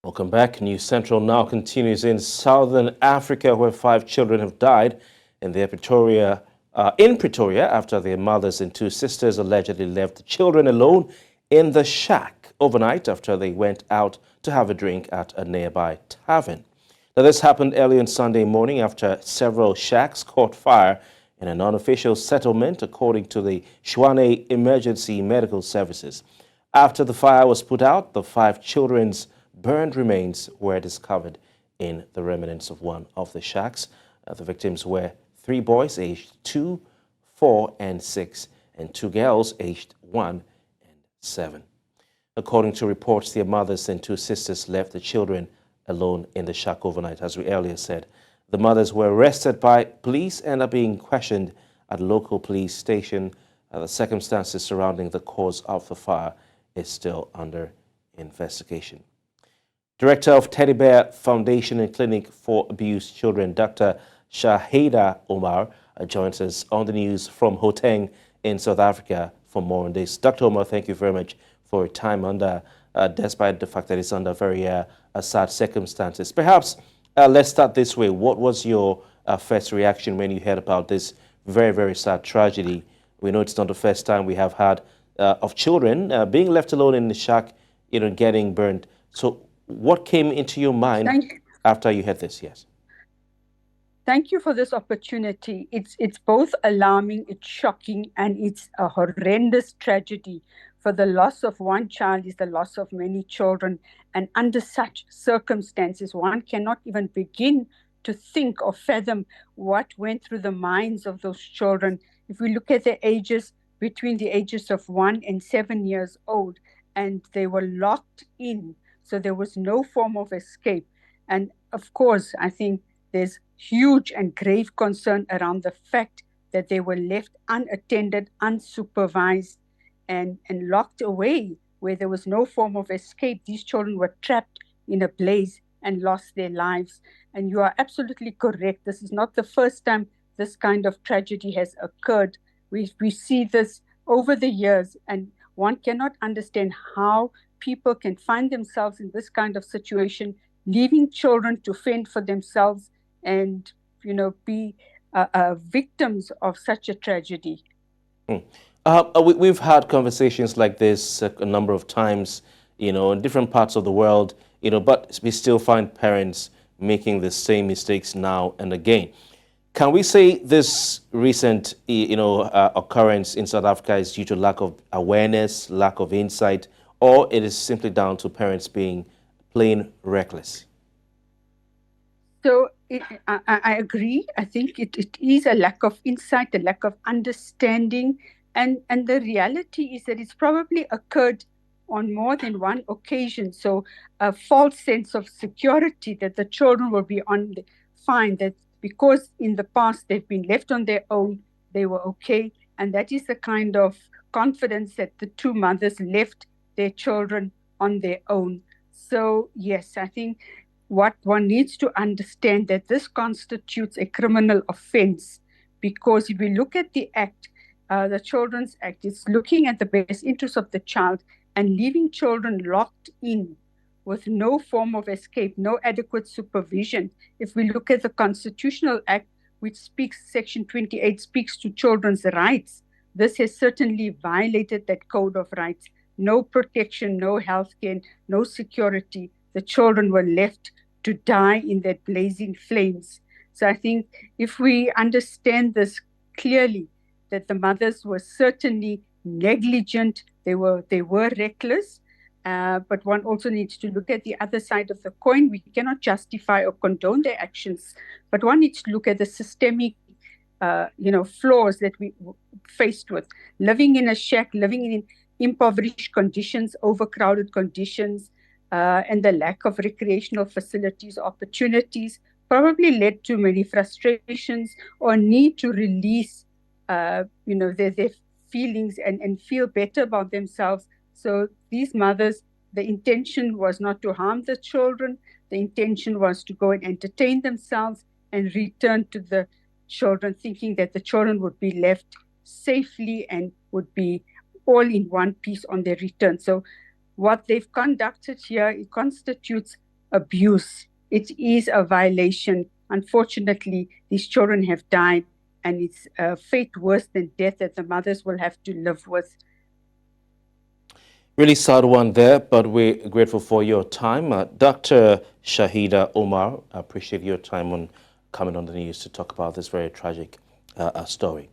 Welcome back. News Central now continues in Southern Africa, where 5 children have died in Pretoria after their mothers and two sisters allegedly left the children alone in the shack overnight after they went out to have a drink at a nearby tavern. Now, this happened early on Sunday morning after several shacks caught fire in an unofficial settlement, according to the Shaheda Emergency Medical Services. After the fire was put out, the 5 children's burned remains were discovered in the remnants of one of the shacks. The victims were 3 boys aged 2, 4, and 6, and 2 girls aged 1 and 7. According to reports, their mothers and two sisters left the children alone in the shack overnight, as we earlier said. The mothers were arrested by police and are being questioned at a local police station. The circumstances surrounding the cause of the fire is still under investigation. Director of Teddy Bear Foundation and Clinic for Abused Children, Dr. Shaheda Omar, joins us on the news from Gauteng in South Africa for more on this. Dr. Omar, thank you very much for your time despite the fact that it's under very sad circumstances. Perhaps let's start this way. What was your first reaction when you heard about this very, very sad tragedy? We know it's not the first time we have had of children being left alone in the shack, getting burned. So what came into your mind after you heard this? Yes. Thank you for this opportunity. It's both alarming, it's shocking, and it's a horrendous tragedy. For the loss of one child is the loss of many children. And under such circumstances, one cannot even begin to think or fathom what went through the minds of those children. If we look at their ages, between the ages of 1 and 7 years old, and they were locked in, so there was no form of escape. And of course, I think there's huge and grave concern around the fact that they were left unattended, unsupervised, and locked away where there was no form of escape. These children were trapped in a blaze and lost their lives. And you are absolutely correct. This is not the first time this kind of tragedy has occurred. We see this over the years, and one cannot understand how people can find themselves in this kind of situation, leaving children to fend for themselves and, be victims of such a tragedy. We've had conversations like this a number of times, in different parts of the world, but we still find parents making the same mistakes now and again. Can we say this recent, occurrence in South Africa is due to lack of awareness, lack of insight, or it is simply down to parents being plain reckless? So I agree. I think it is a lack of insight, a lack of understanding. And the reality is that it's probably occurred on more than one occasion. So a false sense of security that the children will be fine, that because in the past they've been left on their own, they were okay. And that is the kind of confidence that the two mothers left their children on their own. So yes, I think what one needs to understand that this constitutes a criminal offense, because if we look at the act, the Children's Act, it's looking at the best interest of the child and leaving children locked in with no form of escape, no adequate supervision. If we look at the Constitutional Act, which Section 28 speaks to children's rights, this has certainly violated that code of rights. No protection, no health care, no security. The children were left to die in that blazing flames. So I think if we understand this clearly, that the mothers were certainly negligent, they were reckless, but one also needs to look at the other side of the coin. We cannot justify or condone their actions, but one needs to look at the systemic flaws that we faced with. Living in a shack, living in impoverished conditions, overcrowded conditions, and the lack of recreational facilities, opportunities, probably led to many frustrations or need to release, their feelings and feel better about themselves. So these mothers, the intention was not to harm the children. The intention was to go and entertain themselves and return to the children, thinking that the children would be left safely and would be all in one piece on their return. So what they've conducted here, it constitutes abuse. It is a violation. Unfortunately, these children have died, and it's a fate worse than death that the mothers will have to live with. Really sad one there, but we're grateful for your time. Dr. Shaheda Omar, I appreciate your time on coming on the news to talk about this very tragic story.